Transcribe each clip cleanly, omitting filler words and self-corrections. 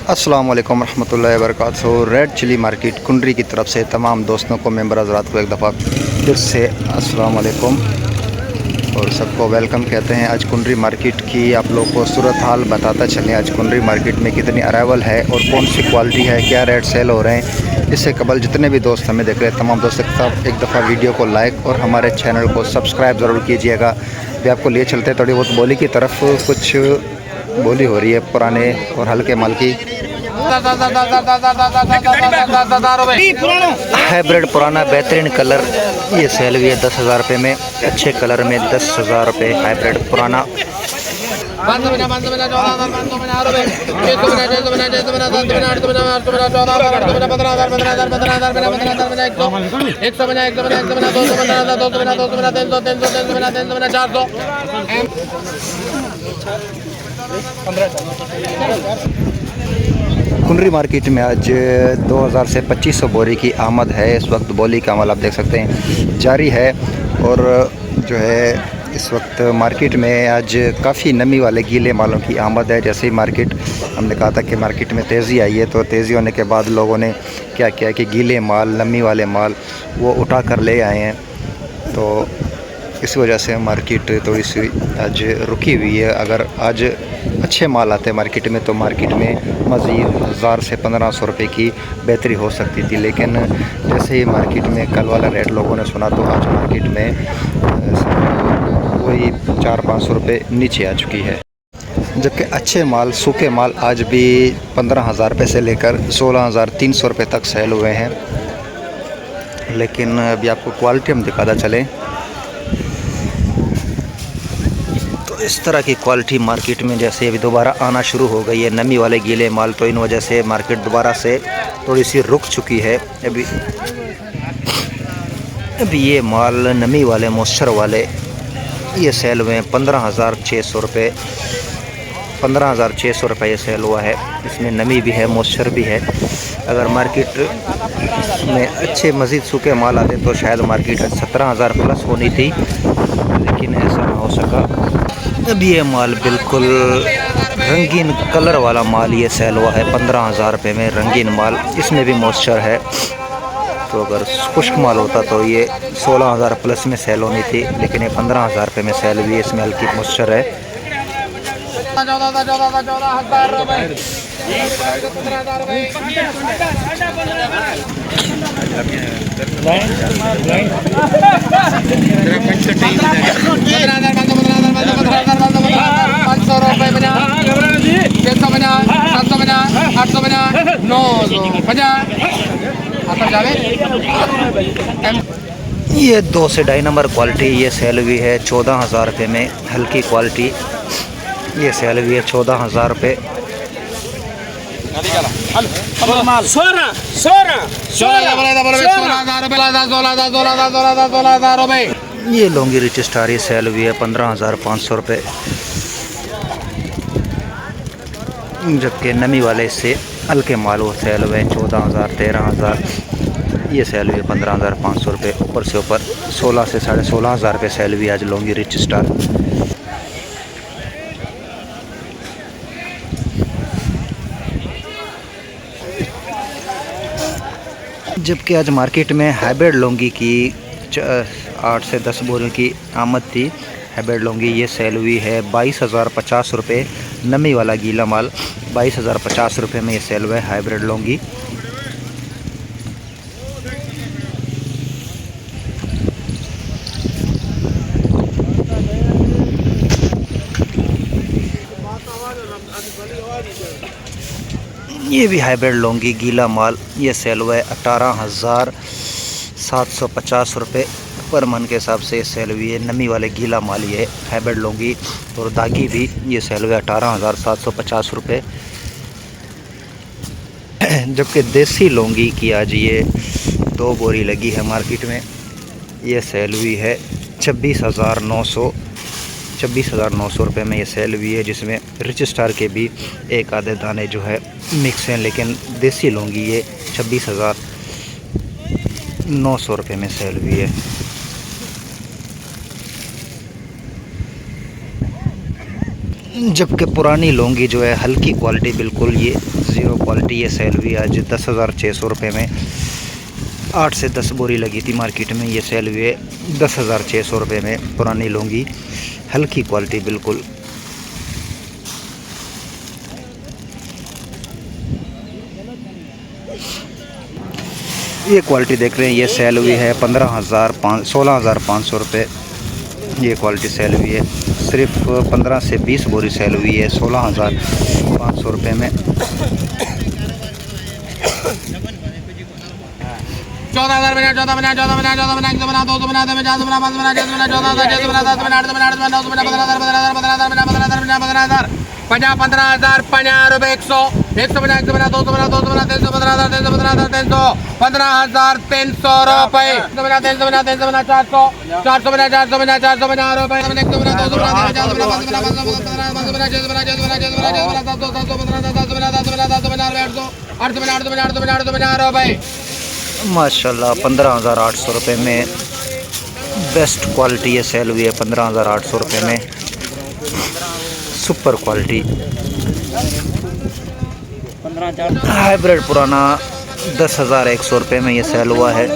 अस्सलाम वालेकुम रहमतुल्लाहि व बरकातहू। रेड चिली मार्केट कुंडरी की तरफ से तमाम दोस्तों को, मेंबर हज़रात को एक दफ़ा फिर से अस्सलाम वालेकुम और सबको वेलकम कहते हैं। आज कुंडरी मार्केट की आप लोग को सूरत हाल बताता चलें। आज कुंडरी मार्केट में कितनी अराइवल है और कौन सी क्वालिटी है, क्या रेट सेल हो रहे हैं। इससे कबल जितने भी दोस्त हमें देख रहे हैं, तमाम दोस्तों के साथ एक दफ़ा वीडियो को लाइक और हमारे चैनल को सब्सक्राइब ज़रूर कीजिएगा। भी आपको लिए चलते हैं थोड़ी बहुत बोली की तरफ। कुछ बोली हो रही है पुराने और हल्के माल की। हाइब्रिड पुराना बेहतरीन कलर ये सेल हुई है 10,000 रुपये में। अच्छे कलर में 10,000 रुपये हाइब्रिड पुराना। कुंडरी मार्केट में आज 2000 से 2500 बोरी की आमद है। इस वक्त बोली का अमल आप देख सकते हैं जारी है। और जो है इस वक्त मार्केट में आज काफ़ी नमी वाले गीले मालों की आमद है। जैसे ही मार्केट, हमने कहा था कि मार्केट में तेज़ी आई है, तो तेज़ी होने के बाद लोगों ने क्या किया कि गीले माल, नमी वाले माल वो उठा कर ले आए हैं। तो इस वजह से मार्केट थोड़ी सी आज रुकी हुई है। अगर आज अच्छे माल आते मार्केट में तो मार्केट में मज़ीद 1000 से 1500 रुपये की बेहतरी हो सकती थी। लेकिन जैसे ही मार्केट में कल वाला रेट लोगों ने सुना, तो आज मार्केट में वही 400-500 रुपये नीचे आ चुकी है। जबकि अच्छे माल, सूखे माल आज भी 15,000 रुपये से लेकर 16,300 रुपये तक सेल हुए हैं। लेकिन अभी आपको क्वालिटी हम दिखाता चलें तो इस तरह की क्वालिटी मार्केट में जैसे अभी दोबारा आना शुरू हो गई है। नमी वाले गीले माल, तो इन वजह से मार्केट दोबारा से थोड़ी सी रुक चुकी है। अभी ये माल नमी वाले, मॉइस्चर वाले ये सेल हुए हैं 15,600 रुपये। 15,600 रुपये ये सेल हुआ है। इसमें नमी भी है, मॉइस्चर भी है। अगर मार्केट में अच्छे मज़ीद सूखे माल आते तो शायद मार्केट 17,000 प्लस होनी थी, लेकिन ऐसा ना हो सका। अभी ये माल बिल्कुल रंगीन कलर वाला माल ये सेल हुआ है 15,000 रुपये में। रंगीन माल, इसमें भी मॉइस्चर है। तो अगर खुश्क माल होता तो ये 16,000 प्लस में सेल होनी थी, लेकिन ये 15,000 रुपये में सेल हुई है। इसमें हल्की मॉइस्चर है। ये 2 से 2.5 नंबर क्वालिटी ये सेल हुई है 14,000 रुपये में। हल्की क्वालिटी ये सेल हुई है 14,000 रुपये। ये लॉन्गी रिच स्टार ये सेल हुई है 15,500 रुपये। जबकि नमी वाले इससे हल्के माल वो सेल हुए 14,000, 13,000। ये सेल हुई है 15,500 रुपये। ऊपर से ऊपर 16 से 16,500 रुपये सेल हुई आज लॉन्गी रिच स्टार। जबकि आज मार्केट में हाइब्रिड लौंगी की 8 से 10 बोरों की आमद थी। हाइब्रिड लौंगी ये सेल हुई है 22,050 रुपये। नमी वाला गीला माल 22,050 रुपये में ये सेल हुआ है हाइब्रिड लौंगी। ये भी हाइब्रिड लौंगी गीला माल ये सेल हुआ है 18,750 रुपये पर मन के हिसाब से सेल हुई है। नमी वाले गीला माल ये हाइब्रिड लौंगी और दागी भी ये सेल हुआ है 18,750 रुपये। जबकि देसी लौंगी की आज ये 2 बोरी लगी है मार्केट में। ये सेल हुई है 26,900 रुपये में ये सेल हुई है। जिसमें रिच स्टार के भी एक आधे दाने जो है मिक्स हैं, लेकिन देसी लौंगी ये 26,900 रुपये में सेल हुई है। जबकि पुरानी लौंगी जो है हल्की क्वालिटी बिल्कुल ये ज़ीरो क्वालिटी ये सेल हुई आज 10,600 रुपये में। 8 से 10 बोरी लगी थी मार्केट में, ये सेल हुई है 10,600 रुपये में। पुरानी लौंगी हल्की क्वालिटी बिल्कुल। ये क्वालिटी देख रहे हैं, ये सेल हुई है 16,500 रुपये। ये क्वालिटी सेल हुई है, सिर्फ 15 से 20 बोरी सेल हुई है 16,500 रुपये में। 14,000 बना 14 बना 14 बना 14 बना 1 बना 2 बना 3 बना 4 बना 5 बना 6 बना 14,000 6 बना 7 बना 8 बना 8 बना 9 बना 15,000 15,000 बना 15,000 50 15,000 50 रुपये 100 100 बना 100 बना 200 बना 200 बना 300 15,000 300 15,300 रुपये 300 बना 300 बना 300 बना 400 400 बना 400 बना 400 बना रुपये 100 बना 200 बना 400 बना 500 बना 500 बना 6 बना 6 बना 6 बना 6 बना 700 700 बना 700 बना 700 बना 700 बना 800 बना 800 बना 800 बना 800 बना रुपये माशाल्लाह 15,800 रुपये में बेस्ट क्वालिटी ये सेल हुई है 15,800 रुपये में, सुपर क्वालिटी। हाइब्रिड पुराना 10,100 रुपये में ये सेल हुआ है।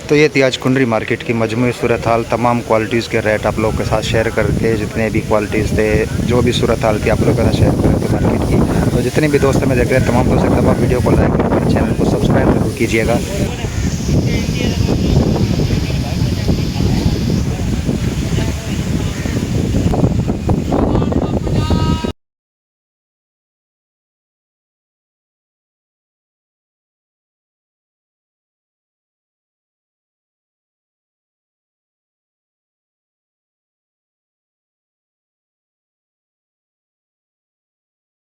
तो ये थी आज कुंडरी मार्केट की मजमूई सूरत हाल। तमाम क्वालिटीज़ के रेट आप लोगों के साथ शेयर करके, जितने भी क्वालिटीज़ थे, जो भी सूरत हाल थी आप लोगों के साथ शेयर करके मार्केट की। तो जितने भी दोस्त हमें देख रहे हैं, तमाम दोस्त एक दफ़ा वीडियो को लाइक और चैनल को सब्सक्राइब जरूर कीजिएगा।